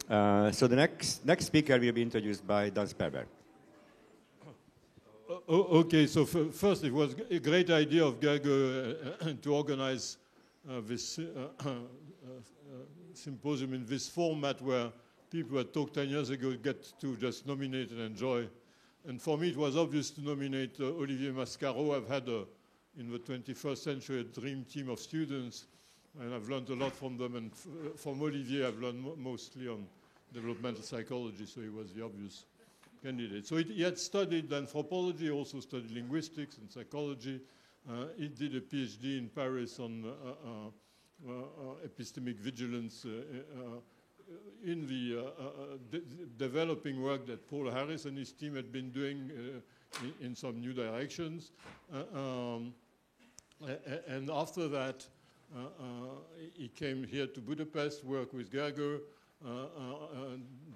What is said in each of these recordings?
So the next speaker will be introduced by Dan Sperber. Okay, so first it was a great idea of Gergo to organize this symposium in this format where people who had talked 10 years ago get to just nominate and enjoy. And for me, it was obvious to nominate Olivier Mascaro. I've had, in the 21st century, a dream team of students, and I've learned a lot from them. And from Olivier, I've learned mostly on developmental psychology, so he was the obvious candidate. So he had studied anthropology, also studied linguistics and psychology. He did a PhD in Paris on epistemic vigilance in the developing work that Paul Harris and his team had been doing in some new directions. And after that, he came here to Budapest, worked with Gergo,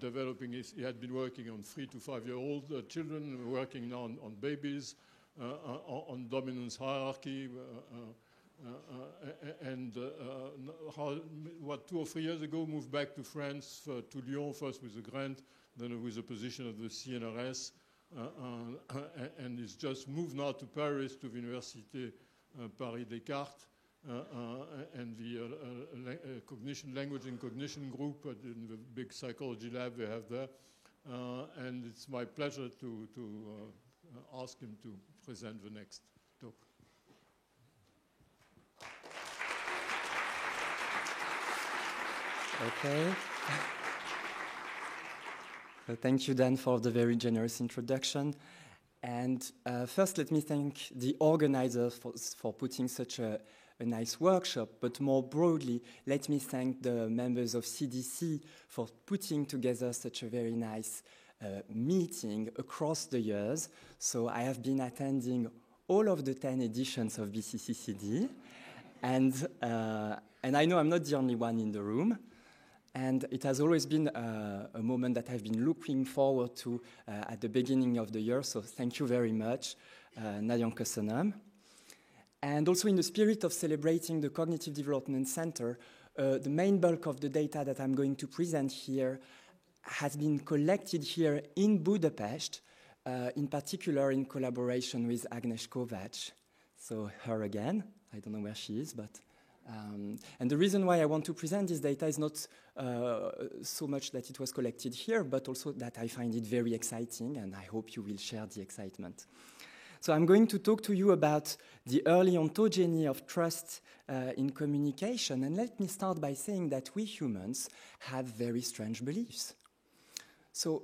developing he had been working on 3 to 5 year old children, working now on babies, on dominance hierarchy, and 2 or 3 years ago moved back to France, to Lyon, first with a grant, then with a position of the CNRS, and he's just moved now to Paris, to the Université Paris Descartes, and the cognition, language and cognition group in the big psychology lab they have there. And it's my pleasure to ask him to present the next talk. Okay. So thank you, Dan, for the very generous introduction. And first, let me thank the organizers for putting such a nice workshop, but more broadly, let me thank the members of CDC for putting together such a very nice meeting across the years. So I have been attending all of the 10 editions of BCCCD, and I know I'm not the only one in the room. And it has always been a moment that I've been looking forward to at the beginning of the year. So thank you very much, Nagyon köszönöm. And also in the spirit of celebrating the Cognitive Development Center, the main bulk of the data that I'm going to present here has been collected here in Budapest, in particular in collaboration with Agnes Kovács. So her again, I don't know where she is, but... and the reason why I want to present this data is not so much that it was collected here, but also that I find it very exciting, and I hope you will share the excitement. So I'm going to talk to you about the early ontogeny of trust in communication, and let me start by saying that we humans have very strange beliefs. So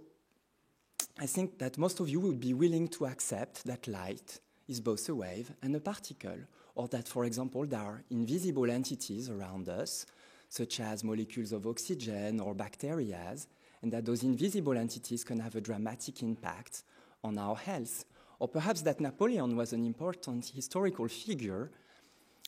I think that most of you would be willing to accept that light is both a wave and a particle, or that, for example, there are invisible entities around us, such as molecules of oxygen or bacteria, and that those invisible entities can have a dramatic impact on our health. Or perhaps that Napoleon was an important historical figure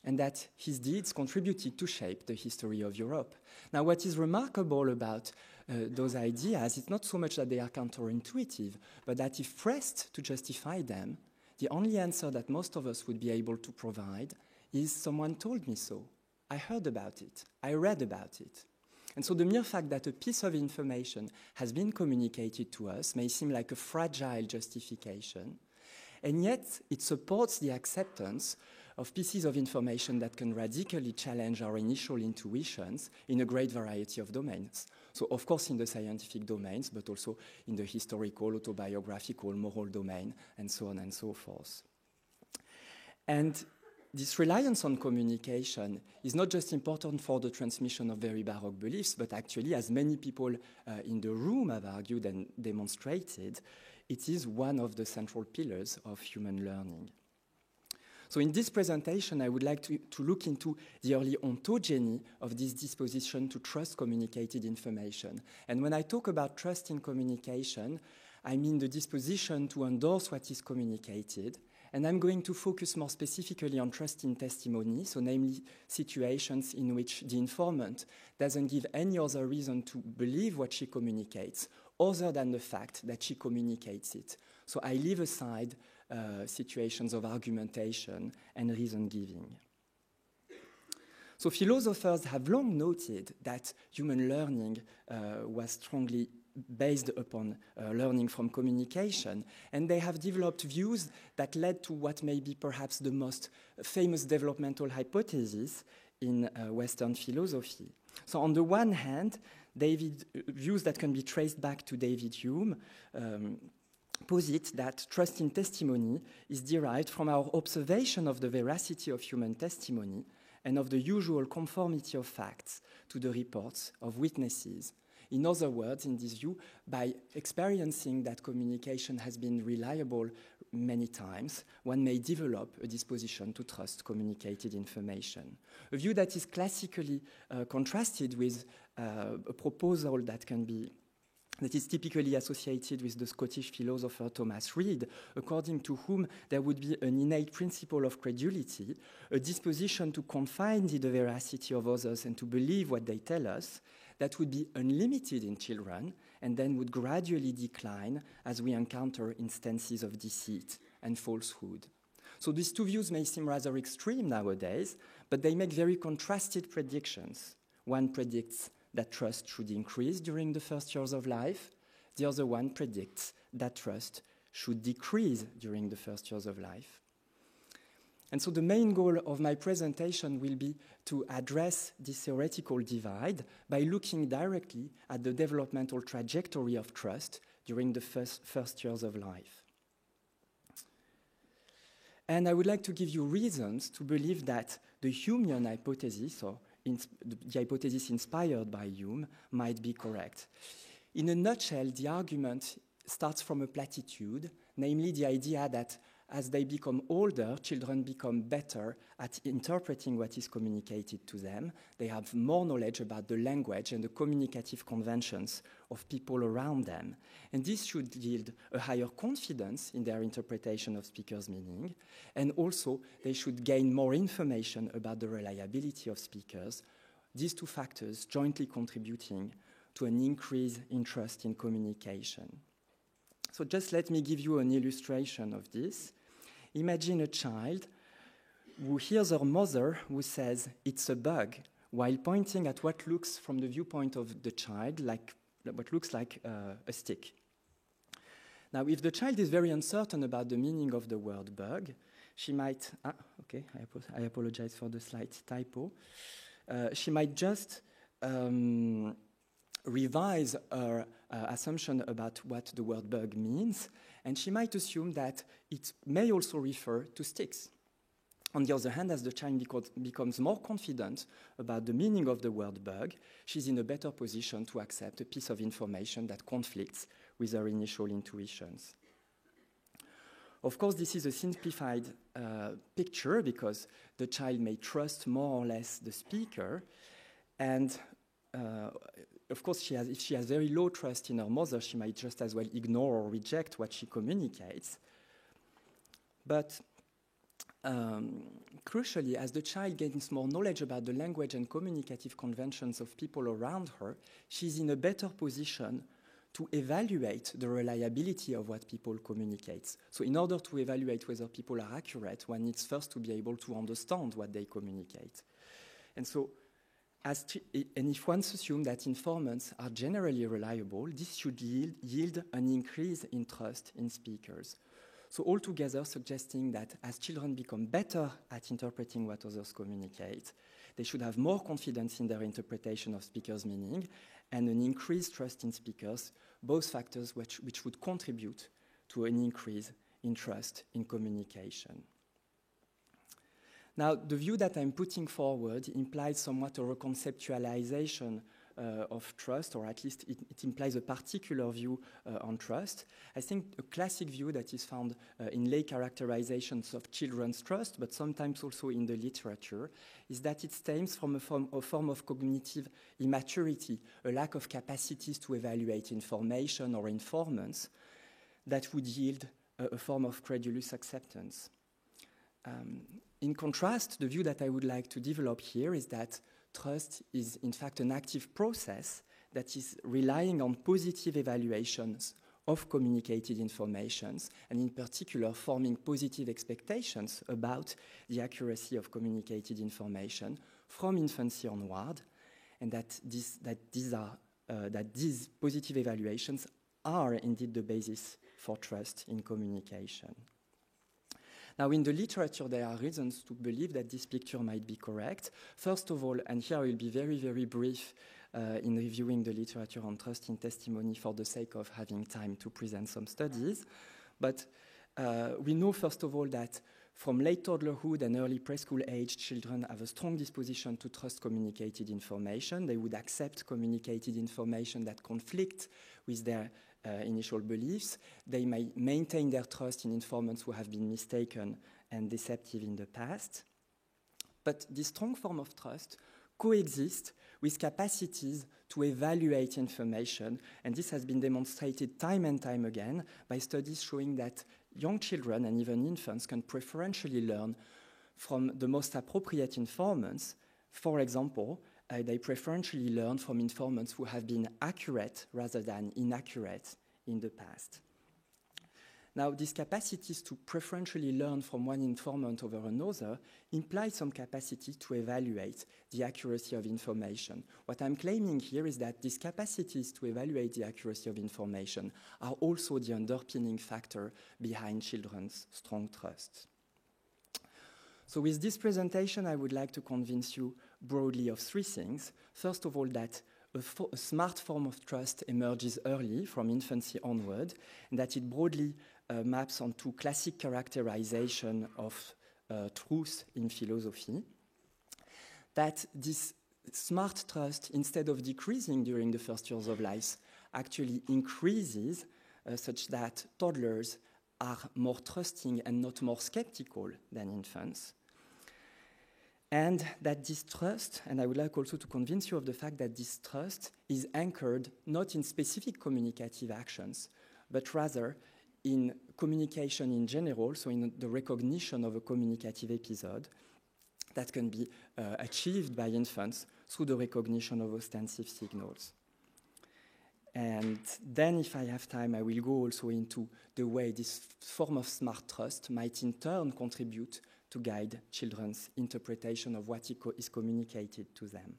and that his deeds contributed to shape the history of Europe. Now, what is remarkable about those ideas is not so much that they are counterintuitive, but that if pressed to justify them, the only answer that most of us would be able to provide is someone told me so. I heard about it. I read about it. And so the mere fact that a piece of information has been communicated to us may seem like a fragile justification, and yet it supports the acceptance of pieces of information that can radically challenge our initial intuitions in a great variety of domains. So of course in the scientific domains, but also in the historical, autobiographical, moral domain, and so on and so forth. And this reliance on communication is not just important for the transmission of very baroque beliefs, but actually, as many people in the room have argued and demonstrated, it is one of the central pillars of human learning. So in this presentation, I would like to look into the early ontogeny of this disposition to trust communicated information. And when I talk about trust in communication, I mean the disposition to endorse what is communicated. And I'm going to focus more specifically on trust in testimony, so namely situations in which the informant doesn't give any other reason to believe what she communicates other than the fact that she communicates it. So I leave aside situations of argumentation and reason giving. So philosophers have long noted that human learning was strongly based upon learning from communication, and they have developed views that led to what may be perhaps the most famous developmental hypothesis in Western philosophy. So on the one hand, views that can be traced back to David Hume posit that trust in testimony is derived from our observation of the veracity of human testimony and of the usual conformity of facts to the reports of witnesses. In other words, in this view, by experiencing that communication has been reliable many times, one may develop a disposition to trust communicated information. A view that is classically contrasted with a proposal that is typically associated with the Scottish philosopher Thomas Reid, according to whom there would be an innate principle of credulity, a disposition to confide in the veracity of others and to believe what they tell us, that would be unlimited in children and then would gradually decline as we encounter instances of deceit and falsehood. So these two views may seem rather extreme nowadays, but they make very contrasted predictions. One predicts that trust should increase during the first years of life. The other one predicts that trust should decrease during the first years of life. And so the main goal of my presentation will be to address this theoretical divide by looking directly at the developmental trajectory of trust during the first years of life. And I would like to give you reasons to believe that the Humean hypothesis, or the hypothesis inspired by Hume, might be correct. In a nutshell, the argument starts from a platitude, namely the idea that as they become older, children become better at interpreting what is communicated to them. They have more knowledge about the language and the communicative conventions of people around them. And this should yield a higher confidence in their interpretation of speakers' meaning. And also, they should gain more information about the reliability of speakers. These two factors jointly contributing to an increase in trust in communication. So just let me give you an illustration of this. Imagine a child who hears her mother who says, "It's a bug," while pointing at what looks, from the viewpoint of the child, like what looks like a stick. Now, if the child is very uncertain about the meaning of the word bug, she might, I apologize for the slight typo. She might just revise her assumption about what the word bug means, and she might assume that it may also refer to sticks. On the other hand, as the child becomes more confident about the meaning of the word bug, she's in a better position to accept a piece of information that conflicts with her initial intuitions. Of course, this is a simplified picture because the child may trust more or less the speaker, and of course, if she has very low trust in her mother, she might just as well ignore or reject what she communicates. But crucially, as the child gains more knowledge about the language and communicative conventions of people around her, she's in a better position to evaluate the reliability of what people communicate. So in order to evaluate whether people are accurate, one needs first to be able to understand what they communicate. And so, and if one assumes that informants are generally reliable, this should yield an increase in trust in speakers. So altogether suggesting that as children become better at interpreting what others communicate, they should have more confidence in their interpretation of speakers' meaning and an increased trust in speakers, both factors which would contribute to an increase in trust in communication. Now, the view that I'm putting forward implies somewhat a reconceptualization of trust, or at least it implies a particular view on trust. I think a classic view that is found in lay characterizations of children's trust, but sometimes also in the literature, is that it stems from a form of cognitive immaturity, a lack of capacities to evaluate information or informants that would yield a form of credulous acceptance. In contrast, the view that I would like to develop here is that trust is in fact an active process that is relying on positive evaluations of communicated informations, and in particular forming positive expectations about the accuracy of communicated information from infancy onward, and that these positive evaluations are indeed the basis for trust in communication. Now, in the literature, there are reasons to believe that this picture might be correct. First of all, and here I will be very, very brief in reviewing the literature on trust in testimony for the sake of having time to present some studies, but we know, first of all, that from late toddlerhood and early preschool age, children have a strong disposition to trust communicated information. They would accept communicated information that conflict with their initial beliefs. They may maintain their trust in informants who have been mistaken and deceptive in the past. But this strong form of trust coexists with capacities to evaluate information, and this has been demonstrated time and time again by studies showing that young children and even infants can preferentially learn from the most appropriate informants. For example, they preferentially learn from informants who have been accurate rather than inaccurate in the past. Now, these capacities to preferentially learn from one informant over another imply some capacity to evaluate the accuracy of information. What I'm claiming here is that these capacities to evaluate the accuracy of information are also the underpinning factor behind children's strong trust. So with this presentation, I would like to convince you broadly of three things. First of all, that a smart form of trust emerges early, from infancy onward, and that it broadly maps onto classic characterization of truth in philosophy. That this smart trust, instead of decreasing during the first years of life, actually increases such that toddlers are more trusting and not more skeptical than infants. And that this trust, and I would like also to convince you of the fact that this trust is anchored not in specific communicative actions, but rather in communication in general, so in the recognition of a communicative episode that can be achieved by infants through the recognition of ostensive signals. And then, if I have time, I will go also into the way this form of smart trust might in turn contribute to guide children's interpretation of what is communicated to them.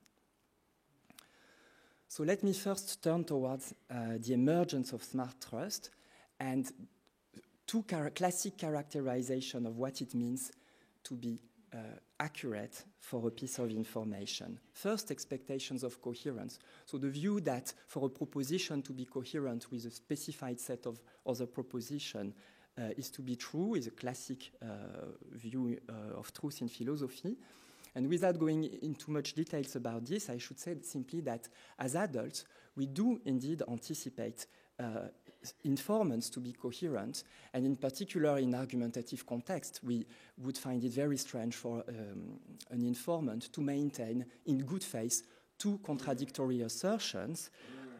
So let me first turn towards the emergence of smart trust and two classic characterizations of what it means to be accurate for a piece of information. First, expectations of coherence. So the view that for a proposition to be coherent with a specified set of other propositions is to be true, is a classic view of truth in philosophy. And without going into much details about this, I should say simply that as adults, we do indeed anticipate informants to be coherent, and in particular in argumentative context, we would find it very strange for an informant to maintain in good faith two contradictory assertions.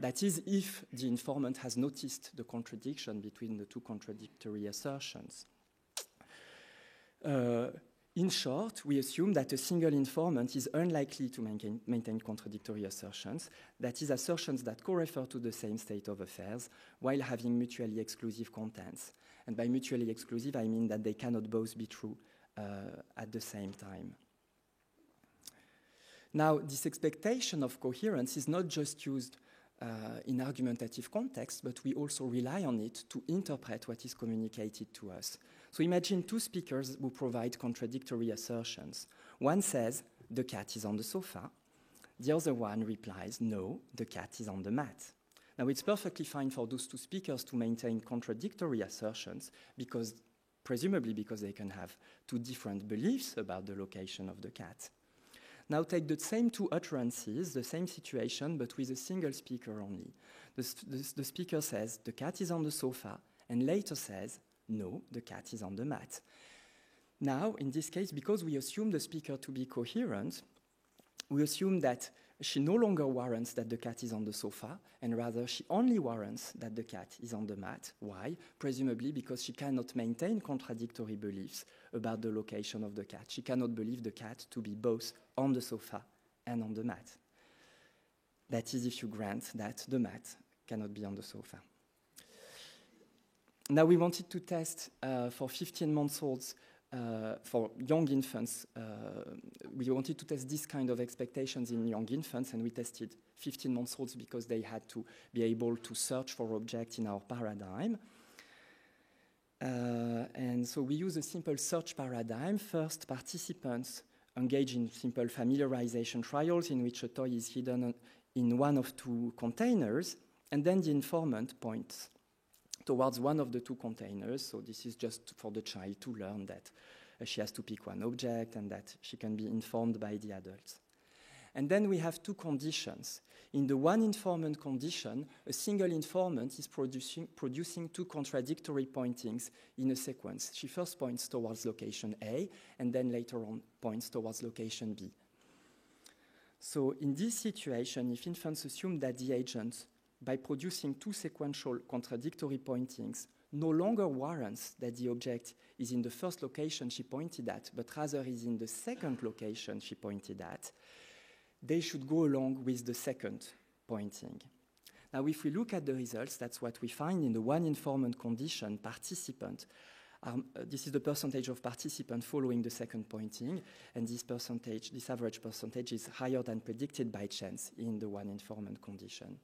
That is, if the informant has noticed the contradiction between the two contradictory assertions. In short, we assume that a single informant is unlikely to maintain contradictory assertions, that is, assertions that co-refer to the same state of affairs, while having mutually exclusive contents. And by mutually exclusive, I mean that they cannot both be true at the same time. Now, this expectation of coherence is not just used in argumentative context, but we also rely on it to interpret what is communicated to us. So imagine two speakers who provide contradictory assertions. One says, "The cat is on the sofa." The other one replies, "No, the cat is on the mat." Now, it's perfectly fine for those two speakers to maintain contradictory assertions, presumably because they can have two different beliefs about the location of the cat. Now take the same two utterances, the same situation, but with a single speaker only. The speaker says, "The cat is on the sofa," and later says, "No, the cat is on the mat." Now, in this case, because we assume the speaker to be coherent, we assume that she no longer warrants that the cat is on the sofa, and rather she only warrants that the cat is on the mat. Why? Presumably because she cannot maintain contradictory beliefs about the location of the cat. She cannot believe the cat to be both on the sofa and on the mat. That is, if you grant that the mat cannot be on the sofa. Now, we wanted to test for 15-month-olds for young infants, we wanted to test this kind of expectations in young infants, and we tested 15-month-olds because they had to be able to search for objects in our paradigm. And so we use a simple search paradigm. First, participants engage in simple familiarization trials in which a toy is hidden in one of two containers, and then the informant points towards one of the two containers. So this is just for the child to learn that she has to pick one object and that she can be informed by the adults. And then we have two conditions. In the one informant condition, a single informant is producing two contradictory pointings in a sequence. She first points towards location A, and then later on points towards location B. So in this situation, if infants assume that the agent, by producing two sequential contradictory pointings, no longer warrants that the object is in the first location she pointed at, but rather is in the second location she pointed at, they should go along with the second pointing. Now, if we look at the results, that's what we find in the one informant condition, participant. This is the percentage of participants following the second pointing, and this average percentage is higher than predicted by chance in the one informant condition.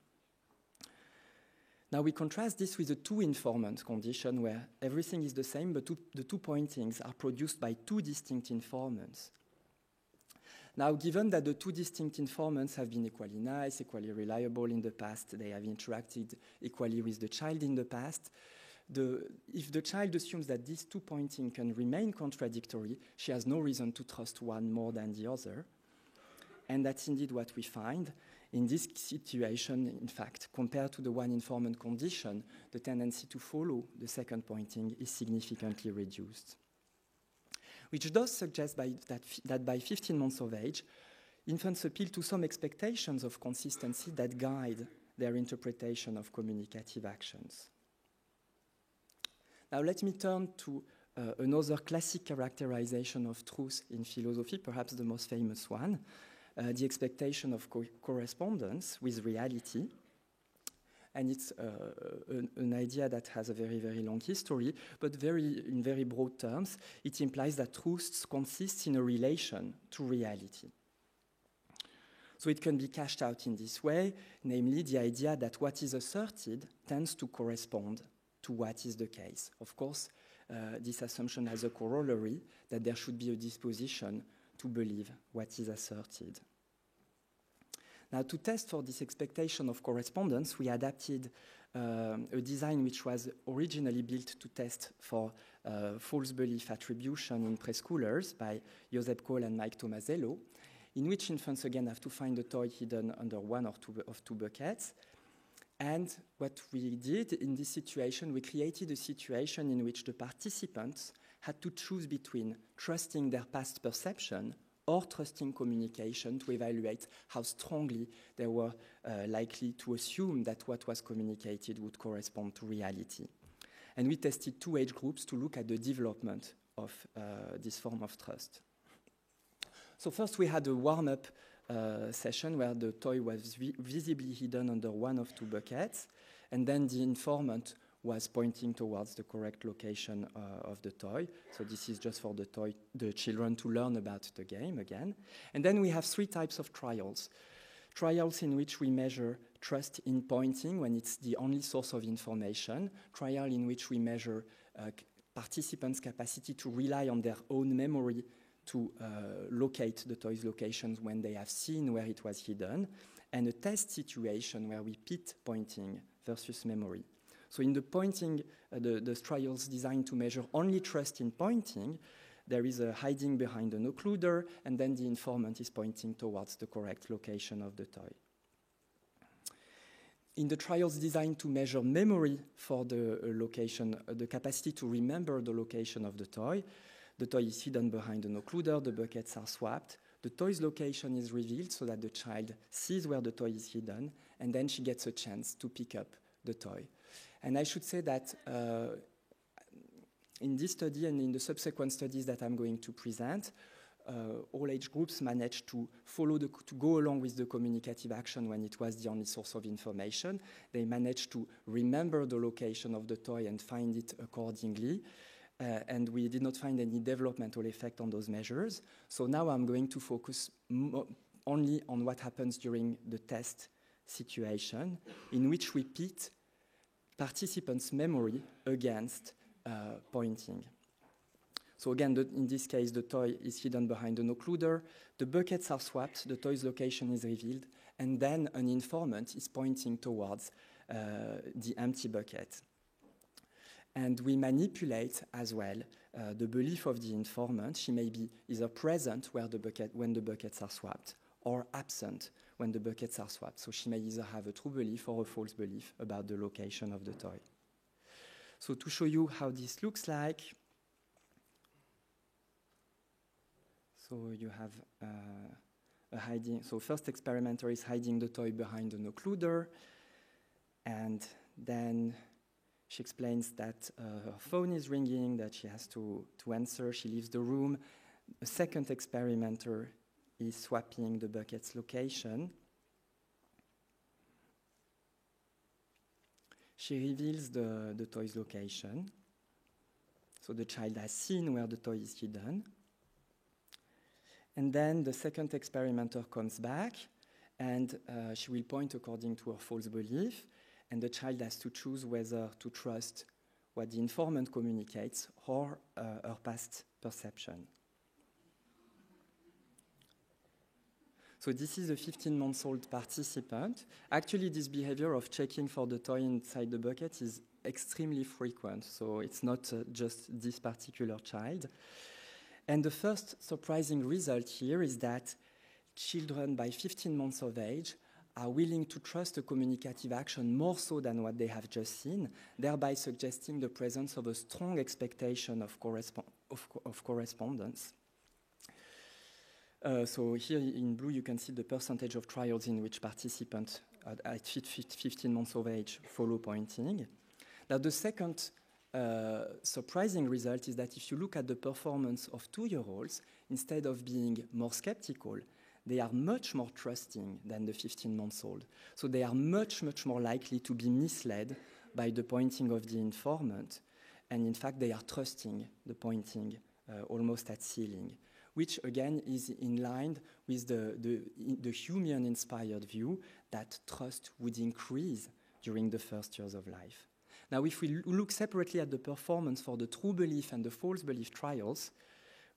Now we contrast this with a two-informant condition where everything is the same, but the two pointings are produced by two distinct informants. Now, given that the two distinct informants have been equally nice, equally reliable in the past, they have interacted equally with the child in the past, if the child assumes that these two pointings can remain contradictory, she has no reason to trust one more than the other. And that's indeed what we find. In this situation, in fact, compared to the one informant condition, the tendency to follow the second pointing is significantly reduced. Which does suggest that by 15 months of age, infants appeal to some expectations of consistency that guide their interpretation of communicative actions. Now let me turn to another classic characterization of truth in philosophy, perhaps the most famous one, the expectation of correspondence with reality. And it's an idea that has a very, very long history, but in very broad terms, it implies that truth consists in a relation to reality. So it can be cashed out in this way, namely the idea that what is asserted tends to correspond to what is the case. Of course, this assumption has a corollary that there should be a disposition to believe what is asserted. Now, to test for this expectation of correspondence, we adapted a design which was originally built to test for false belief attribution in preschoolers by Josep Kohl and Mike Tomasello, in which infants again have to find a toy hidden under one or two buckets. And what we did in this situation, we created a situation in which the participants had to choose between trusting their past perception or trusting communication to evaluate how strongly they were likely to assume that what was communicated would correspond to reality. And we tested two age groups to look at the development of this form of trust. So first we had a warm-up session where the toy was visibly hidden under one of two buckets, and then the informant was pointing towards the correct location of the toy. So this is just for the children to learn about the game again. And then we have three types of trials. Trials in which we measure trust in pointing when it's the only source of information. Trial in which we measure participants' capacity to rely on their own memory to locate the toy's locations when they have seen where it was hidden. And a test situation where we pit pointing versus memory. So in the pointing, the trials designed to measure only trust in pointing, there is a hiding behind an occluder, and then the informant is pointing towards the correct location of the toy. In the trials designed to measure memory for the location, the capacity to remember the location of the toy is hidden behind an occluder, the buckets are swapped, the toy's location is revealed so that the child sees where the toy is hidden, and then she gets a chance to pick up the toy. And I should say that in this study and in the subsequent studies that I'm going to present, all age groups managed to to go along with the communicative action when it was the only source of information. They managed to remember the location of the toy and find it accordingly. and we did not find any developmental effect on those measures. So now I'm going to focus only on what happens during the test situation, in which we pit participants' memory against pointing. So again, in this case, the toy is hidden behind an occluder, the buckets are swapped, the toy's location is revealed, and then an informant is pointing towards the empty bucket. And we manipulate as well the belief of the informant. She may be either present when the buckets are swapped, or absent when the buckets are swapped. So she may either have a true belief or a false belief about the location of the toy. So to show you how this looks like, so you have a hiding. So first experimenter is hiding the toy behind an occluder, and then she explains that her phone is ringing, that she has to answer. She leaves the room. A second experimenter is swapping the bucket's location. She reveals the toy's location. So the child has seen where the toy is hidden. And then the second experimenter comes back, and she will point according to her false belief, and the child has to choose whether to trust what the informant communicates or her past perception. So this is a 15-month-old participant. Actually, this behavior of checking for the toy inside the bucket is extremely frequent, so it's not just this particular child. And the first surprising result here is that children by 15 months of age are willing to trust a communicative action more so than what they have just seen, thereby suggesting the presence of a strong expectation of correspondence. So here in blue you can see the percentage of trials in which participants at 15 months of age follow pointing. Now the second surprising result is that if you look at the performance of 2-year-olds, instead of being more skeptical, they are much more trusting than the 15-month-old. So they are much, much more likely to be misled by the pointing of the informant. And in fact, they are trusting the pointing almost at ceiling, which again is in line with the Humean-inspired view that trust would increase during the first years of life. Now, if we look separately at the performance for the true belief and the false belief trials,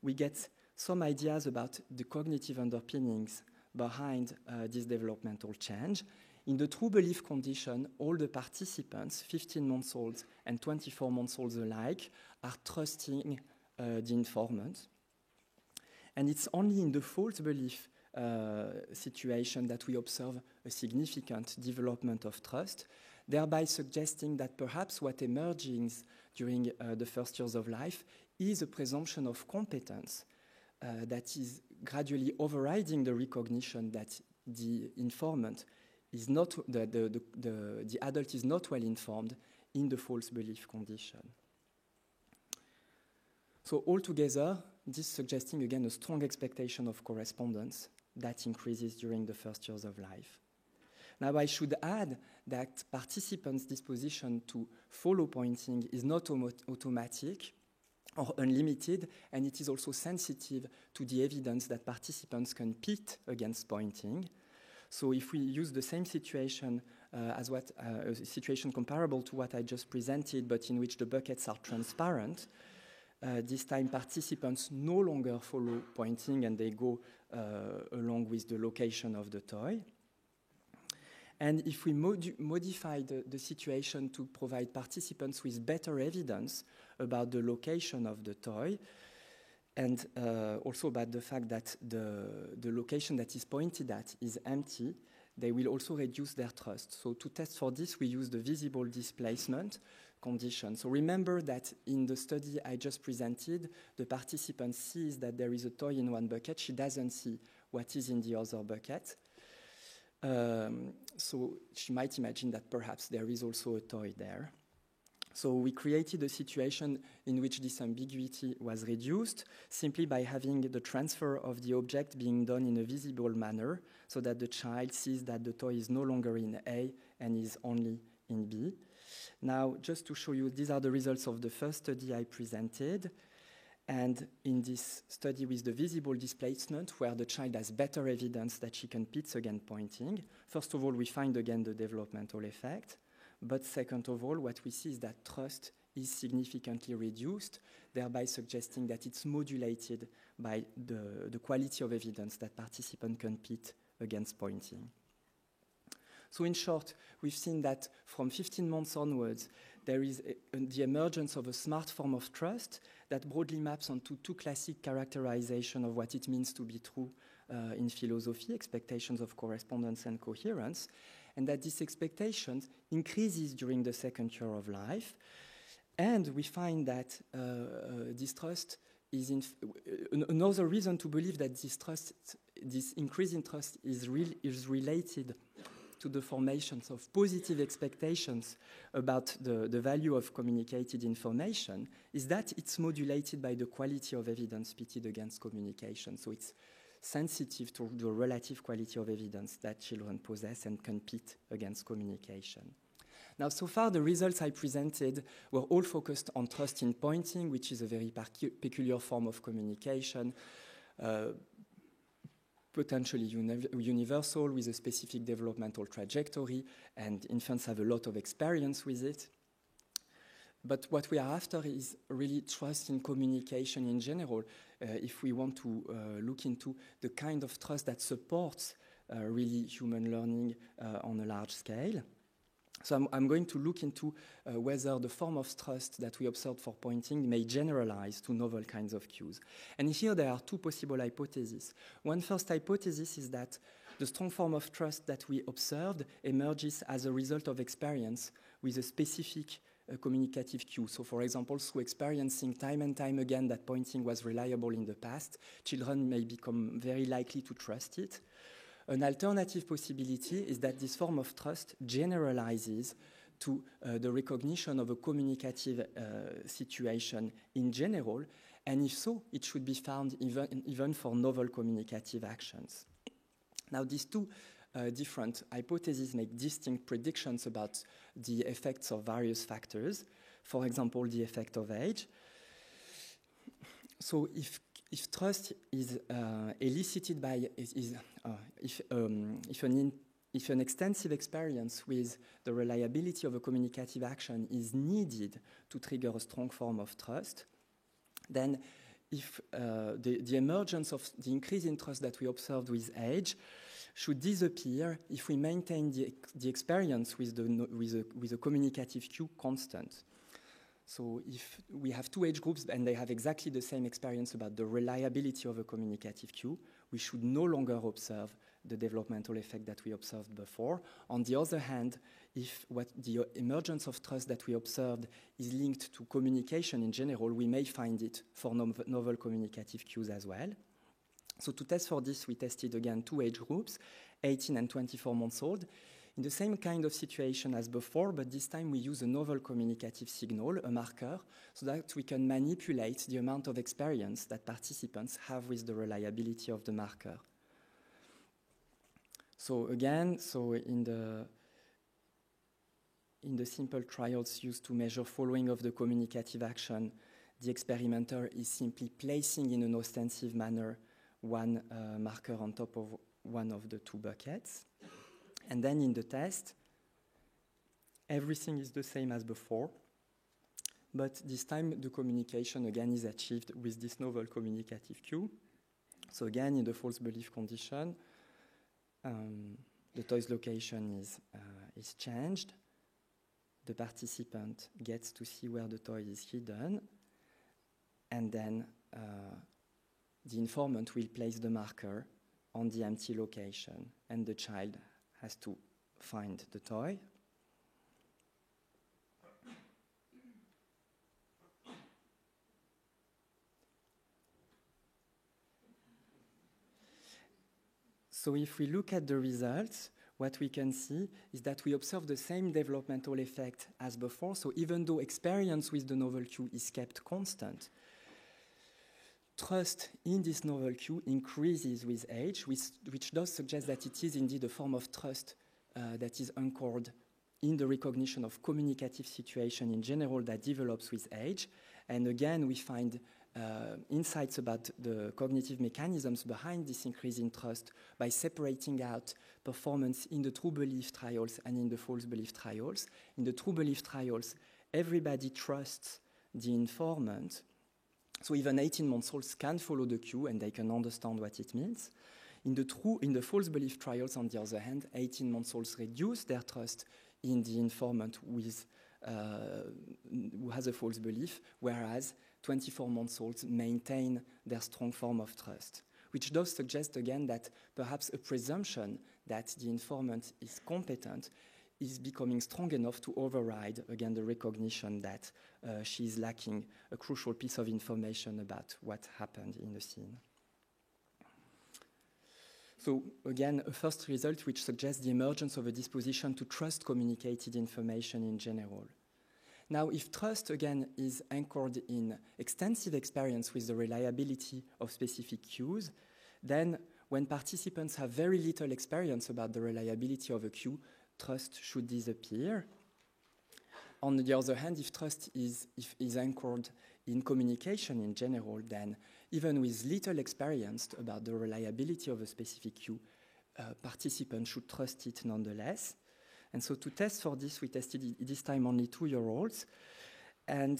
we get some ideas about the cognitive underpinnings behind this developmental change. In the true belief condition, all the participants, 15-month-olds and 24-month-olds alike, are trusting the informant. And it's only in the false belief situation that we observe a significant development of trust, thereby suggesting that perhaps what emerges during the first years of life is a presumption of competence that is gradually overriding the recognition that the informant is not, the adult is not well informed in the false belief condition. So altogether, this suggesting again a strong expectation of correspondence that increases during the first years of life. Now I should add that participants' disposition to follow pointing is not automatic or unlimited, and it is also sensitive to the evidence that participants can pit against pointing. So if we use the same situation as a situation comparable to what I just presented, but in which the buckets are transparent, this time participants no longer follow pointing and they go along with the location of the toy. And if we modify the situation to provide participants with better evidence about the location of the toy, and also about the fact that the location that is pointed at is empty, they will also reduce their trust. So to test for this, we use the visible displacement condition. So remember that in the study I just presented, the participant sees that there is a toy in one bucket. She doesn't see what is in the other bucket. So she might imagine that perhaps there is also a toy there. So we created a situation in which this ambiguity was reduced simply by having the transfer of the object being done in a visible manner so that the child sees that the toy is no longer in A and is only in B. Now, just to show you, these are the results of the first study I presented. And in this study with the visible displacement, where the child has better evidence that she competes against pointing, first of all, we find again the developmental effect. But second of all, what we see is that trust is significantly reduced, thereby suggesting that it's modulated by the quality of evidence that participants compete against pointing. So in short, we've seen that from 15 months onwards, there is the emergence of a smart form of trust that broadly maps onto two classic characterizations of what it means to be true in philosophy, expectations of correspondence and coherence, and that this expectation increases during the second year of life. And we find that this trust is another reason to believe that this increase in trust is related to the formations of positive expectations about the value of communicated information is that it's modulated by the quality of evidence pitted against communication. So it's sensitive to the relative quality of evidence that children possess and compete against communication. Now, so far, the results I presented were all focused on trust in pointing, which is a very peculiar form of communication, potentially universal with a specific developmental trajectory, and infants have a lot of experience with it. But what we are after is really trust in communication in general, if we want to look into the kind of trust that supports really human learning on a large scale. So I'm going to look into whether the form of trust that we observed for pointing may generalize to novel kinds of cues. And here there are two possible hypotheses. One first hypothesis is that the strong form of trust that we observed emerges as a result of experience with a specific communicative cue. So for example, through experiencing time and time again that pointing was reliable in the past, children may become very likely to trust it. An alternative possibility is that this form of trust generalizes to the recognition of a communicative situation in general, and if so, it should be found even for novel communicative actions. Now, these two different hypotheses make distinct predictions about the effects of various factors, for example, the effect of age. So if trust is elicited by if an extensive experience with the reliability of a communicative action is needed to trigger a strong form of trust, then if the emergence of the increase in trust that we observed with age should disappear if we maintain the experience with a communicative cue constant. So if we have two age groups and they have exactly the same experience about the reliability of a communicative cue, we should no longer observe the developmental effect that we observed before. On the other hand, if the emergence of trust that we observed is linked to communication in general, we may find it for novel communicative cues as well. So to test for this, we tested again two age groups, 18 and 24 months old, in the same kind of situation as before, but this time we use a novel communicative signal, a marker, so that we can manipulate the amount of experience that participants have with the reliability of the marker. So again, in the simple trials used to measure following of the communicative action, the experimenter is simply placing in an ostensive manner one marker on top of one of the two buckets. And then in the test, everything is the same as before, but this time the communication again is achieved with this novel communicative cue. So again, in the false belief condition, the toy's location is changed. The participant gets to see where the toy is hidden, and then the informant will place the marker on the empty location, and the child has to find the toy. So if we look at the results, what we can see is that we observe the same developmental effect as before. So even though experience with the novel cue is kept constant, trust in this novel cue increases with age, which does suggest that it is indeed a form of trust that is anchored in the recognition of communicative situation in general that develops with age. And again, we find insights about the cognitive mechanisms behind this increase in trust by separating out performance in the true belief trials and in the false belief trials. In the true belief trials, everybody trusts the informant. So even 18-month-olds can follow the cue and they can understand what it means. In the false belief trials, on the other hand, 18-month-olds reduce their trust in the informant who has a false belief, whereas 24-month-olds maintain their strong form of trust, which does suggest again that perhaps a presumption that the informant is competent is becoming strong enough to override, again, the recognition that she is lacking a crucial piece of information about what happened in the scene. So again, a first result which suggests the emergence of a disposition to trust communicated information in general. Now, if trust, again, is anchored in extensive experience with the reliability of specific cues, then when participants have very little experience about the reliability of a cue, trust should disappear. On the other hand, if trust is anchored in communication in general, then even with little experience about the reliability of a specific cue, participants should trust it nonetheless. And so to test for this, we tested this time only 2-year-olds, and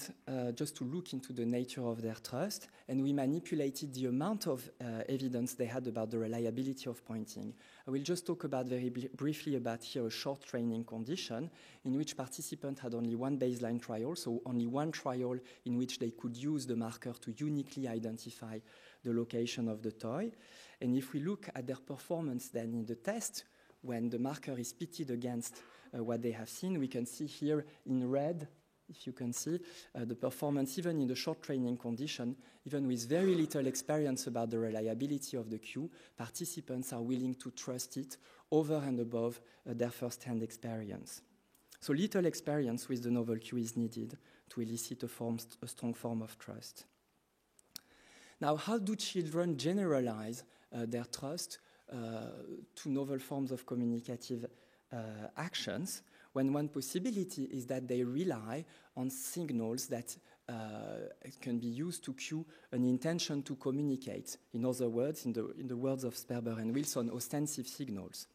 just to look into the nature of their trust, and we manipulated the amount of evidence they had about the reliability of pointing. I will just talk about very briefly about here a short training condition in which participants had only one baseline trial, so only one trial in which they could use the marker to uniquely identify the location of the toy. And if we look at their performance then in the test, when the marker is pitted against what they have seen, we can see here in red, if you can see, the performance even in the short training condition, even with very little experience about the reliability of the cue, participants are willing to trust it over and above their first-hand experience. So little experience with the novel cue is needed to elicit a strong form of trust. Now, how do children generalize their trust to novel forms of communicative actions, when one possibility is that they rely on signals that can be used to cue an intention to communicate. In other words, in the words of Sperber and Wilson, ostensive signals.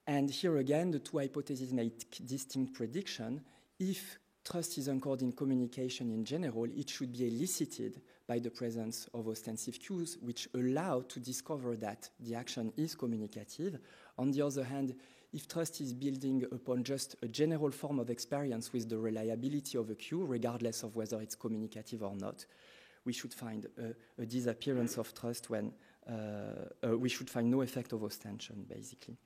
And here again, the two hypotheses make distinct prediction. If trust is anchored in communication in general, it should be elicited by the presence of ostensive cues, which allow to discover that the action is communicative. On the other hand, if trust is building upon just a general form of experience with the reliability of a cue, regardless of whether it's communicative or not, we should find a disappearance of trust when we should find no effect of ostension, basically.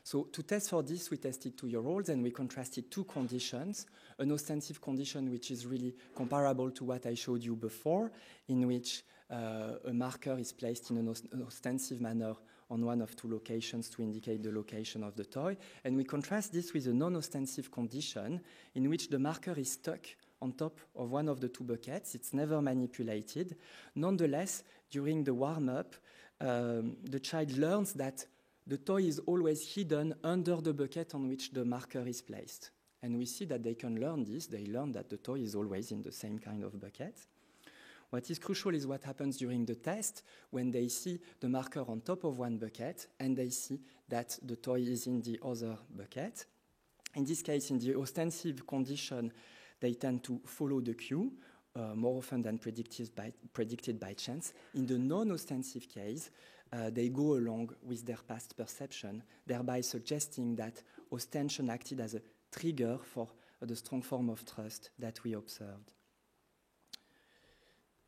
So to test for this, we tested 2-year-olds and we contrasted two conditions, an ostensive condition which is really comparable to what I showed you before, in which a marker is placed in an ostensive manner on one of two locations to indicate the location of the toy, and we contrast this with a non-ostensive condition in which the marker is stuck on top of one of the two buckets. It's never manipulated. Nonetheless, during the warm-up, the child learns that the toy is always hidden under the bucket on which the marker is placed. And we see that they can learn this. They learn that the toy is always in the same kind of bucket. What is crucial is what happens during the test when they see the marker on top of one bucket and they see that the toy is in the other bucket. In this case, in the ostensive condition, they tend to follow the cue more often than predicted by chance. In the non-ostensive case, they go along with their past perception, thereby suggesting that ostension acted as a trigger for the strong form of trust that we observed.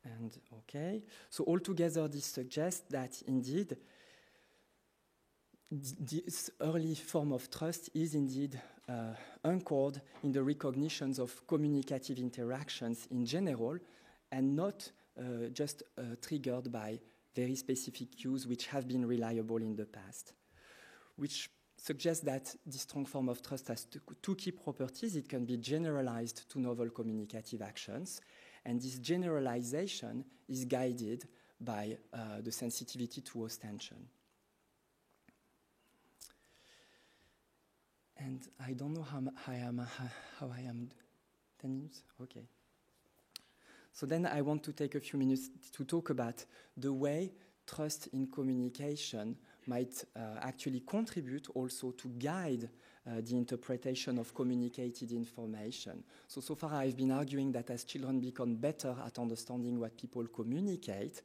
And okay, so altogether this suggests that indeed this early form of trust is indeed anchored in the recognitions of communicative interactions in general and not just triggered by very specific cues which have been reliable in the past, which suggests that this strong form of trust has two key properties. It can be generalized to novel communicative actions, and this generalization is guided by the sensitivity to ostension. And I don't know how I am. 10 minutes? Okay. So then I want to take a few minutes to talk about the way trust in communication might actually contribute also to guide the interpretation of communicated information. So far I've been arguing that as children become better at understanding what people communicate,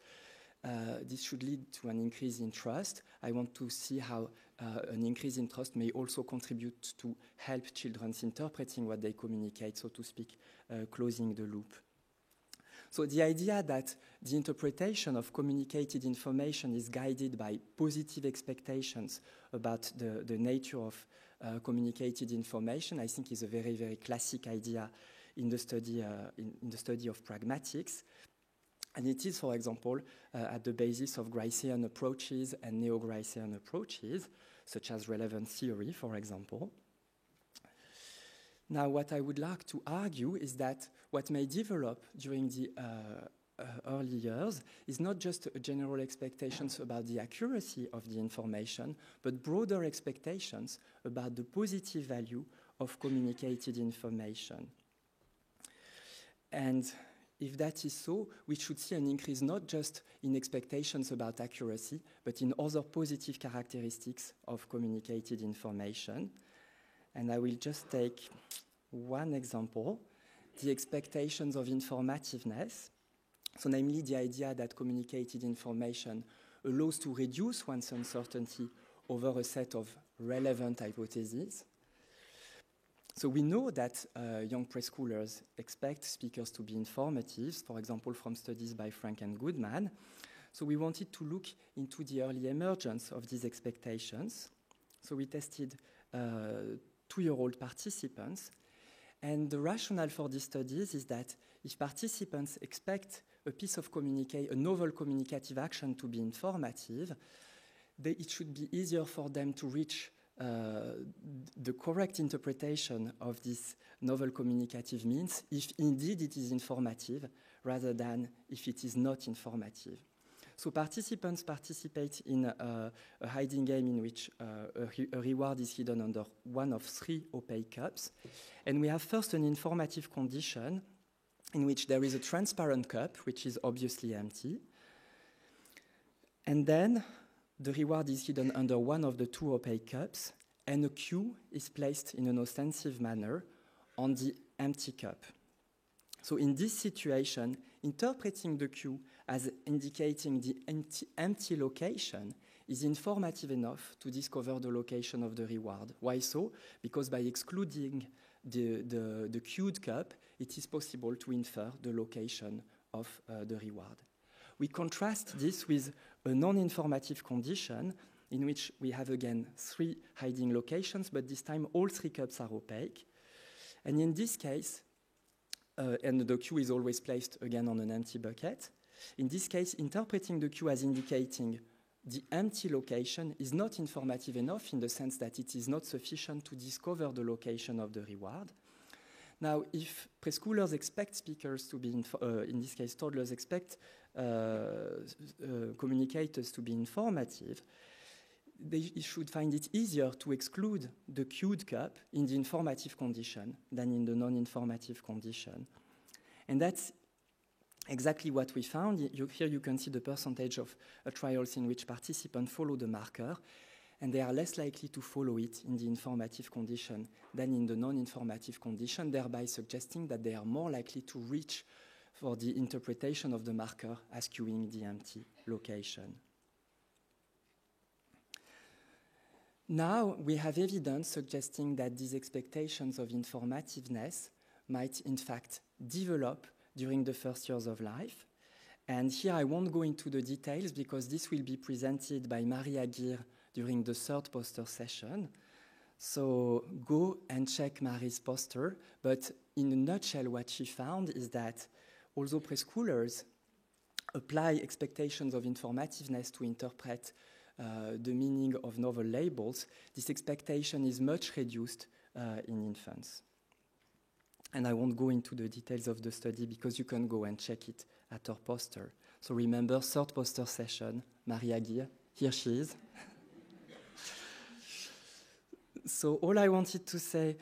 this should lead to an increase in trust. I want to see how an increase in trust may also contribute to help children interpreting what they communicate, so to speak, closing the loop. So the idea that the interpretation of communicated information is guided by positive expectations about the nature of communicated information, I think is a very, very classic idea in the study of pragmatics. And it is, for example, at the basis of Gricean approaches and neo-Gricean approaches, such as relevance theory, for example. Now, what I would like to argue is that what may develop during the early years is not just a general expectations about the accuracy of the information, but broader expectations about the positive value of communicated information. And if that is so, we should see an increase not just in expectations about accuracy, but in other positive characteristics of communicated information. And I will just take one example, the expectations of informativeness. So namely the idea that communicated information allows to reduce one's uncertainty over a set of relevant hypotheses. So we know that young preschoolers expect speakers to be informative, for example, from studies by Frank and Goodman. So we wanted to look into the early emergence of these expectations. So we tested 2-year-old participants. And the rationale for these studies is that if participants expect a novel communicative action to be informative, it should be easier for them to reach the correct interpretation of this novel communicative means if indeed it is informative rather than if it is not informative. So participants participate in a hiding game in which a reward is hidden under one of 3 opaque cups. And we have first an informative condition in which there is a transparent cup, which is obviously empty. And then the reward is hidden under one of the 2 opaque cups, and a cue is placed in an ostensive manner on the empty cup. So in this situation, interpreting the cue as indicating the empty location is informative enough to discover the location of the reward. Why so? Because by excluding the cued cup, it is possible to infer the location of the reward. We contrast this with a non-informative condition in which we have again 3 hiding locations, but this time all 3 cups are opaque. And in this case, and the cue is always placed again on an empty bucket. In this case, interpreting the cue as indicating the empty location is not informative enough in the sense that it is not sufficient to discover the location of the reward. Now, if preschoolers expect speakers to be, in this case, toddlers expect communicators to be informative, they should find it easier to exclude the cued cup in the informative condition than in the non-informative condition. And that's exactly what we found. Here you can see the percentage of trials in which participants follow the marker, and they are less likely to follow it in the informative condition than in the non-informative condition, thereby suggesting that they are more likely to reach for the interpretation of the marker as cueing the empty location. Now we have evidence suggesting that these expectations of informativeness might in fact develop during the first years of life. And here I won't go into the details because this will be presented by Marie Aguirre during the 3rd poster session. So go and check Marie's poster. But in a nutshell, what she found is that although preschoolers apply expectations of informativeness to interpret the meaning of novel labels, this expectation is much reduced in infants. And I won't go into the details of the study because you can go and check it at our poster. So remember, 3rd poster session, Marie Aguirre, here she is. So all I wanted to say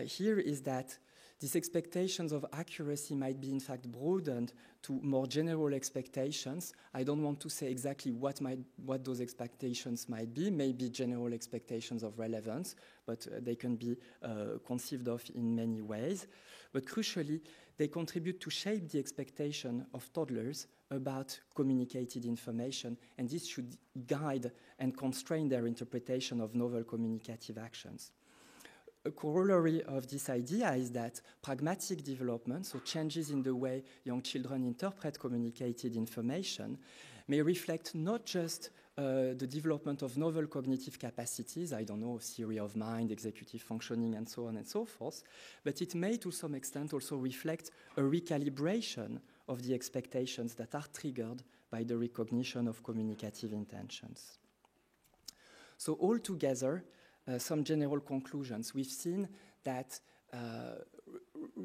here is that these expectations of accuracy might be in fact broadened to more general expectations. I don't want to say exactly what those expectations might be, maybe general expectations of relevance, but they can be conceived of in many ways. But crucially, they contribute to shape the expectation of toddlers about communicated information, and this should guide and constrain their interpretation of novel communicative actions. A corollary of this idea is that pragmatic development, so changes in the way young children interpret communicated information, may reflect not just the development of novel cognitive capacities, I don't know, theory of mind, executive functioning, and so on and so forth, but it may to some extent also reflect a recalibration of the expectations that are triggered by the recognition of communicative intentions. So altogether, some general conclusions. We've seen that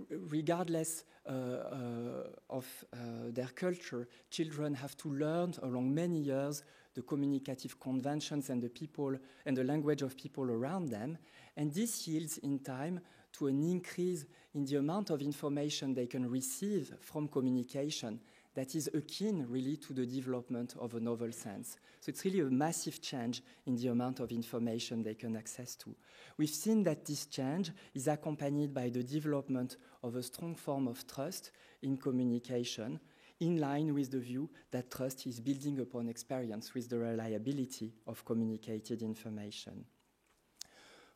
regardless of their culture, children have to learn along many years the communicative conventions and the people and the language of people around them, and this yields in time to an increase in the amount of information they can receive from communication that is akin really to the development of a novel sense. So it's really a massive change in the amount of information they can access to. We've seen that this change is accompanied by the development of a strong form of trust in communication, in line with the view that trust is building upon experience with the reliability of communicated information.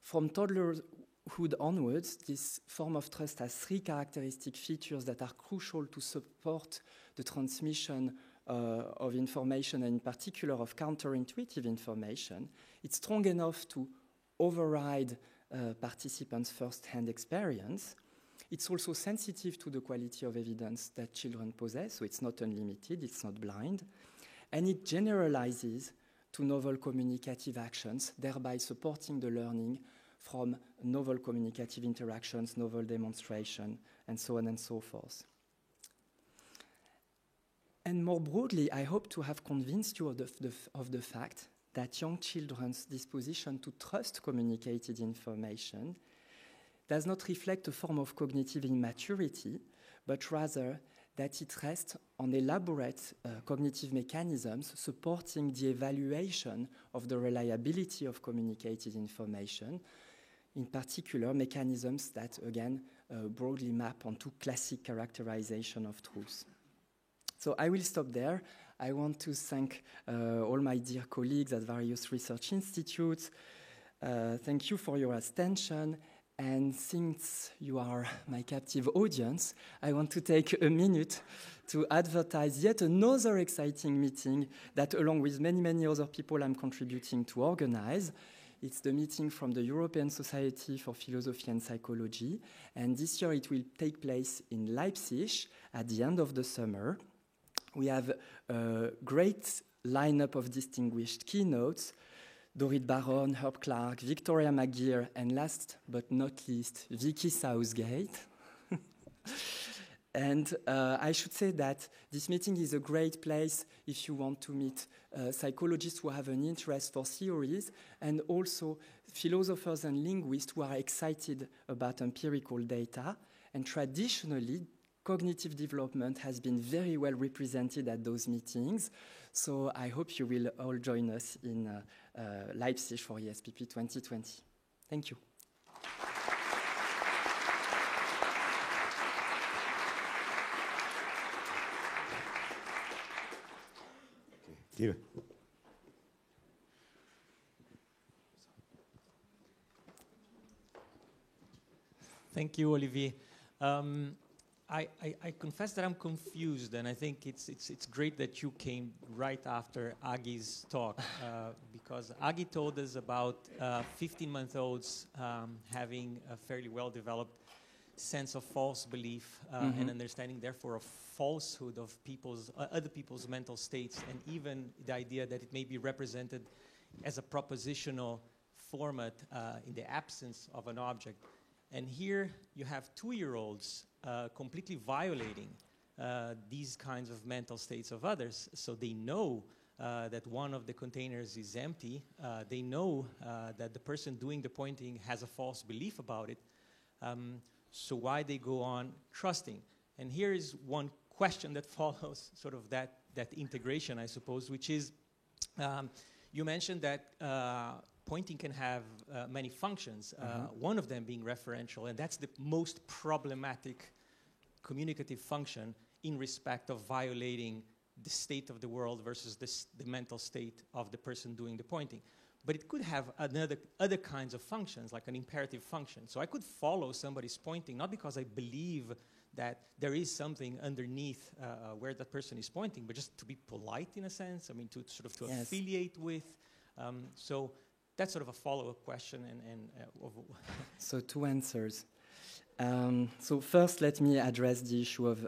From toddlerhood onwards, this form of trust has three characteristic features that are crucial to support the transmission of information, and in particular of counterintuitive information. It's strong enough to override participants' first-hand experience. It's also sensitive to the quality of evidence that children possess, so it's not unlimited, it's not blind. And it generalizes to novel communicative actions, thereby supporting the learning from novel communicative interactions, novel demonstration, and so on and so forth. And more broadly, I hope to have convinced you of the fact that young children's disposition to trust communicated information does not reflect a form of cognitive immaturity, but rather that it rests on elaborate cognitive mechanisms supporting the evaluation of the reliability of communicated information, in particular mechanisms that, again, broadly map onto classic characterization of truth. So I will stop there. I want to thank all my dear colleagues at various research institutes. Thank you for your attention. And since you are my captive audience, I want to take a minute to advertise yet another exciting meeting that, along with many, many other people, I'm contributing to organize. It's the meeting from the European Society for Philosophy and Psychology. And this year it will take place in Leipzig at the end of the summer. We have a great lineup of distinguished keynotes: Dorit Baron, Herb Clark, Victoria McGeer, and last but not least, Vicky Southgate. And I should say that this meeting is a great place if you want to meet psychologists who have an interest for theories, and also philosophers and linguists who are excited about empirical data. And traditionally, cognitive development has been very well represented at those meetings. So I hope you will all join us in Leipzig for ESPP 2020. Thank you. Here. Thank you, Olivier. I confess that I'm confused, and I think it's great that you came right after Agi's talk, because Agi told us about 15-month-olds having a fairly well-developed sense of false belief and understanding, therefore, of falsehood of other people's mental states, and even the idea that it may be represented as a propositional format in the absence of an object. And here you have 2-year-olds completely violating these kinds of mental states of others. So they know that one of the containers is empty, they know that the person doing the pointing has a false belief about it. So why they go on trusting? And here is one question that follows sort of that integration, I suppose, which is, you mentioned that pointing can have many functions, one of them being referential, and that's the most problematic communicative function in respect of violating the state of the world versus the mental state of the person doing the pointing. But it could have other kinds of functions, like an imperative function. So I could follow somebody's pointing, not because I believe that there is something underneath where that person is pointing, but just to be polite in a sense, I mean, to sort of Yes. affiliate with. So that's sort of a follow-up question. So 2 answers. So first, let me address the issue of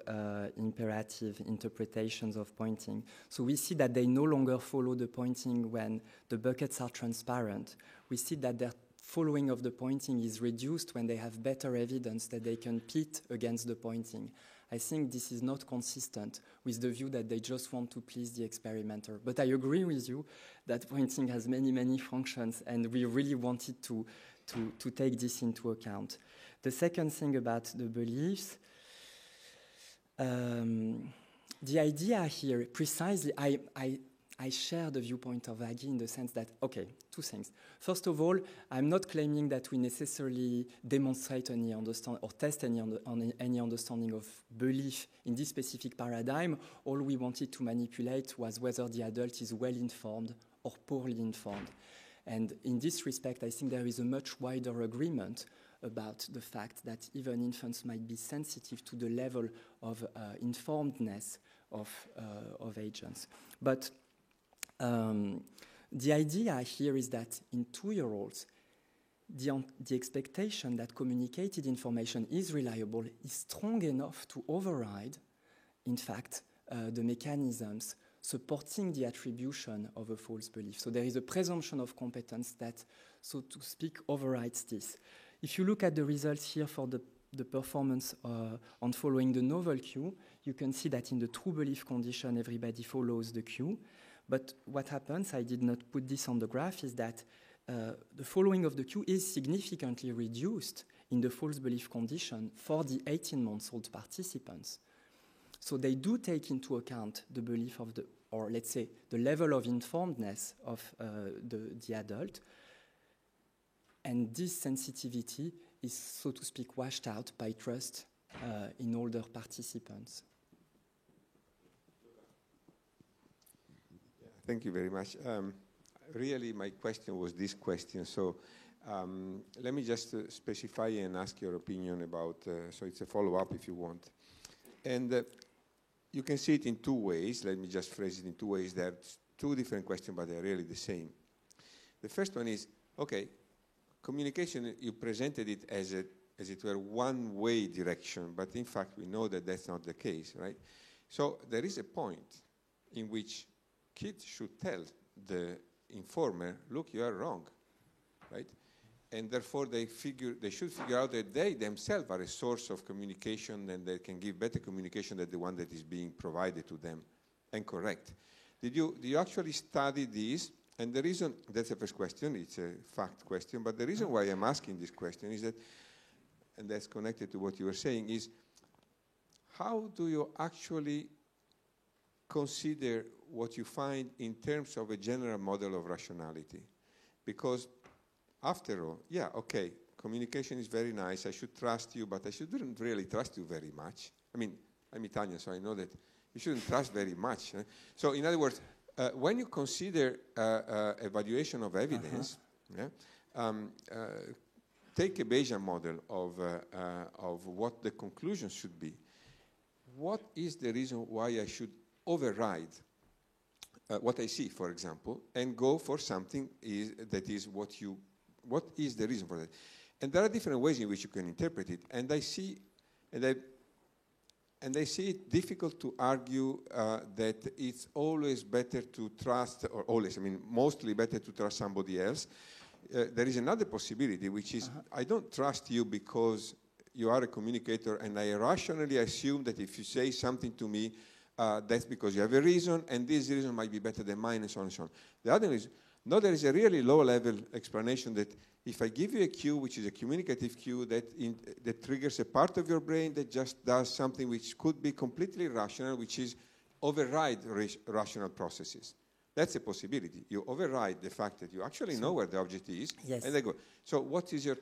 imperative interpretations of pointing. So we see that they no longer follow the pointing when the buckets are transparent. We see that their following of the pointing is reduced when they have better evidence that they can pit against the pointing. I think this is not consistent with the view that they just want to please the experimenter. But I agree with you that pointing has many, many functions, and we really wanted to take this into account. The second thing about the beliefs, the idea here, precisely, I share the viewpoint of Aggie in the sense that, okay, 2 things. First of all, I'm not claiming that we necessarily demonstrate any understand or test any understanding of belief in this specific paradigm. All we wanted to manipulate was whether the adult is well-informed or poorly informed. And in this respect, I think there is a much wider agreement about the fact that even infants might be sensitive to the level of informedness of agents. But the idea here is that in 2-year-olds, the expectation that communicated information is reliable is strong enough to override, in fact, the mechanisms supporting the attribution of a false belief. So there is a presumption of competence that, so to speak, overrides this. If you look at the results here for the performance on following the novel cue, you can see that in the true belief condition, everybody follows the cue. But what happens, I did not put this on the graph, is that the following of the cue is significantly reduced in the false belief condition for the 18-month-old participants. So they do take into account the belief of or let's say, the level of informedness of the adult. And this sensitivity is, so to speak, washed out by trust in older participants. Thank you very much. Really, my question was this question. So let me just specify and ask your opinion about, so it's a follow-up if you want. And you can see it in 2 ways. Let me just phrase it in 2 ways. There are 2 different questions, but they're really the same. The first one is, okay, communication, you presented it as it were one-way direction, but in fact we know that that's not the case, right? So there is a point in which kids should tell the informer, look, you are wrong, right? And therefore they should figure out that they themselves are a source of communication and they can give better communication than the one that is being provided to them and correct. Did you actually study this? And the reason, that's the first question, it's a fact question, but the reason why I'm asking this question is that, and that's connected to what you were saying, is how do you actually consider what you find in terms of a general model of rationality? Because after all, yeah, okay, communication is very nice, I should trust you, but I shouldn't really trust you very much. I mean, I'm Italian, so I know that you shouldn't trust very much. So in other words, when you consider evaluation of evidence, take a Bayesian model of what the conclusion should be. What is the reason why I should override what I see, for example, and go for something that is what is the reason for that? And there are different ways in which you can interpret it. And I see it difficult to argue that it's always better to trust, or always, I mean, mostly better to trust somebody else. There is another possibility, which is I don't trust you because you are a communicator, and I rationally assume that if you say something to me, that's because you have a reason, and this reason might be better than mine, and so on and so on. The other is, no, there is a really low-level explanation that if I give you a cue, which is a communicative cue, that triggers a part of your brain that just does something which could be completely rational, which is override rational processes. That's a possibility. You override the fact that you actually know where the object is, yes. and they go. So what is your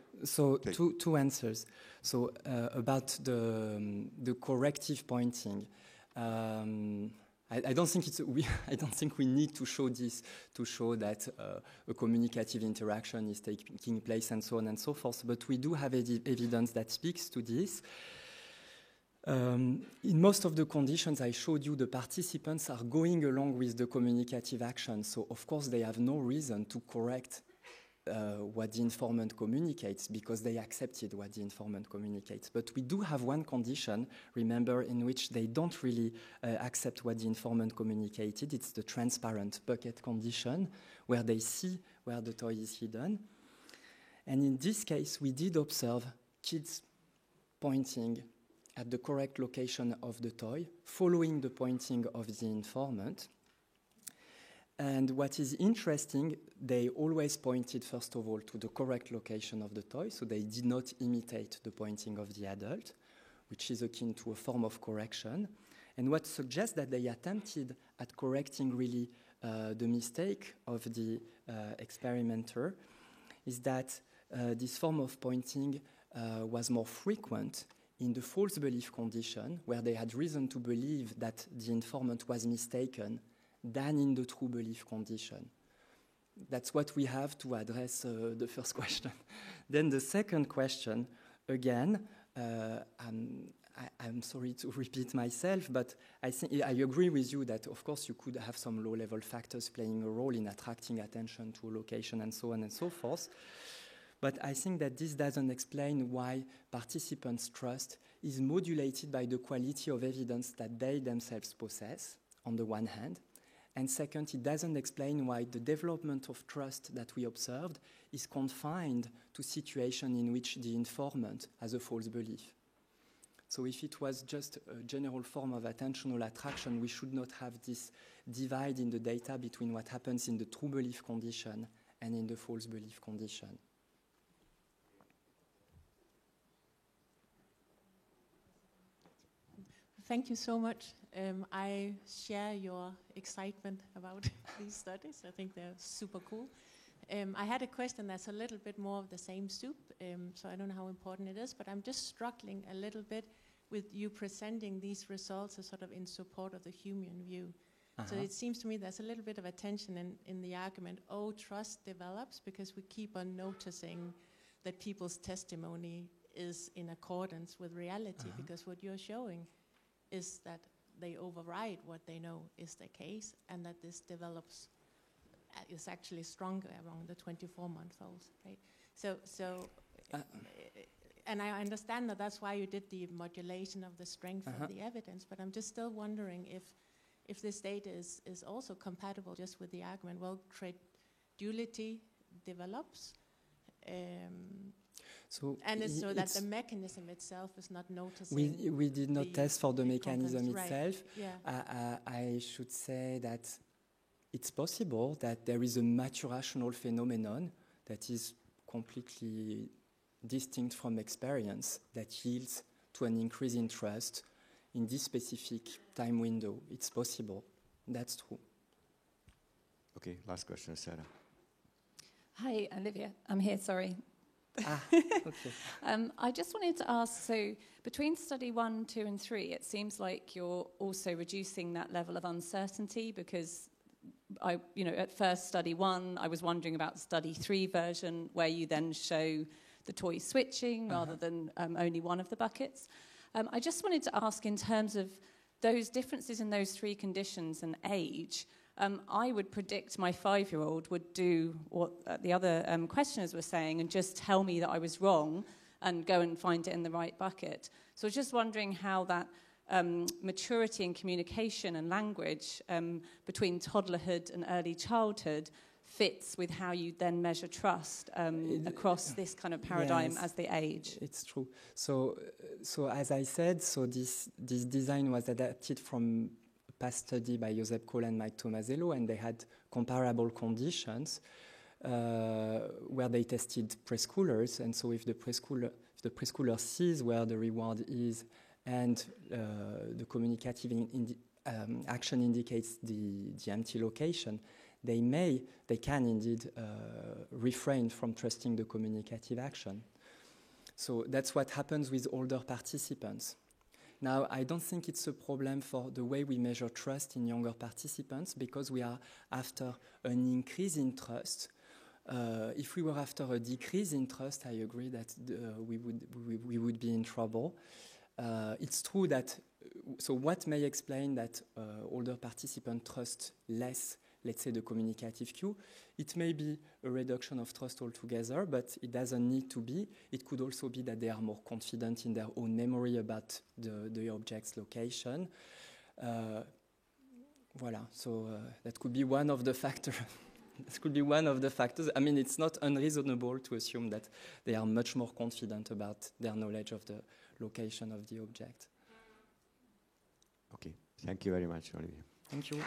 take? Two answers. So about the corrective pointing, I don't think we need to show this to show that a communicative interaction is taking place and so on and so forth. But we do have evidence that speaks to this. In most of the conditions I showed you, the participants are going along with the communicative action. So, of course, they have no reason to correct what the informant communicates because they accepted what the informant communicates. But we do have one condition, remember, in which they don't really accept what the informant communicated. It's the transparent bucket condition, where they see where the toy is hidden. And in this case, we did observe kids pointing at the correct location of the toy, following the pointing of the informant. And what is interesting, they always pointed, first of all, to the correct location of the toy, so they did not imitate the pointing of the adult, which is akin to a form of correction. And what suggests that they attempted at correcting really the mistake of the experimenter is that this form of pointing was more frequent in the false belief condition, where they had reason to believe that the informant was mistaken, than in the true belief condition. That's what we have to address the first question. Then the second question, again, I'm sorry to repeat myself, but I think I agree with you that, of course, you could have some low-level factors playing a role in attracting attention to a location and so on and so forth. But I think that this doesn't explain why participants' trust is modulated by the quality of evidence that they themselves possess, on the one hand. And second, it doesn't explain why the development of trust that we observed is confined to situations in which the informant has a false belief. So if it was just a general form of attentional attraction, we should not have this divide in the data between what happens in the true belief condition and in the false belief condition. Thank you so much. I share your excitement about these studies. I think they're super cool. I had a question that's a little bit more of the same soup, so I don't know how important it is, but I'm just struggling a little bit with you presenting these results as sort of in support of the human view. So it seems to me there's a little bit of a tension in the argument, trust develops because we keep on noticing that people's testimony is in accordance with reality, because what you're showing is that they override what they know is the case, and that this develops, is actually stronger among the 24-month-olds, right? And I understand that that's why you did the modulation of the strength of the evidence, but I'm just still wondering if this data is also compatible just with the argument, well, credulity develops, so that the mechanism itself is not noticing. We did not test for the mechanism itself. Right. Yeah. I should say that it's possible that there is a maturational phenomenon that is completely distinct from experience that yields to an increase in trust in this specific time window. It's possible. That's true. Okay, last question, Sarah. Hi, Olivia. I'm here, sorry. Okay. I just wanted to ask, so between study 1, 2, and 3, it seems like you're also reducing that level of uncertainty, because at first study 1, I was wondering about study 3 version, where you then show the toy switching rather than only one of the buckets. I just wanted to ask, in terms of those differences in those 3 conditions and age, I would predict my 5-year-old would do what the other questioners were saying and just tell me that I was wrong and go and find it in the right bucket. So I was just wondering how that maturity in communication and language between toddlerhood and early childhood fits with how you then measure trust across this kind of paradigm as they age. It's true. So as I said, this design was adapted from past study by Josep Kohl and Mike Tomasello, and they had comparable conditions where they tested preschoolers. And so if the preschooler sees where the reward is and the communicative action indicates the empty location, they can indeed refrain from trusting the communicative action. So that's what happens with older participants. Now, I don't think it's a problem for the way we measure trust in younger participants, because we are after an increase in trust. If we were after a decrease in trust, I agree that we would be in trouble. It's true that, so what may explain that older participants trust less, let's say, the communicative cue? It may be a reduction of trust altogether, but it doesn't need to be. It could also be that they are more confident in their own memory about the object's location. Voilà, so that could be one of the factors. This could be one of the factors. I mean, it's not unreasonable to assume that they are much more confident about their knowledge of the location of the object. Okay, thank you very much, Olivier. Thank you.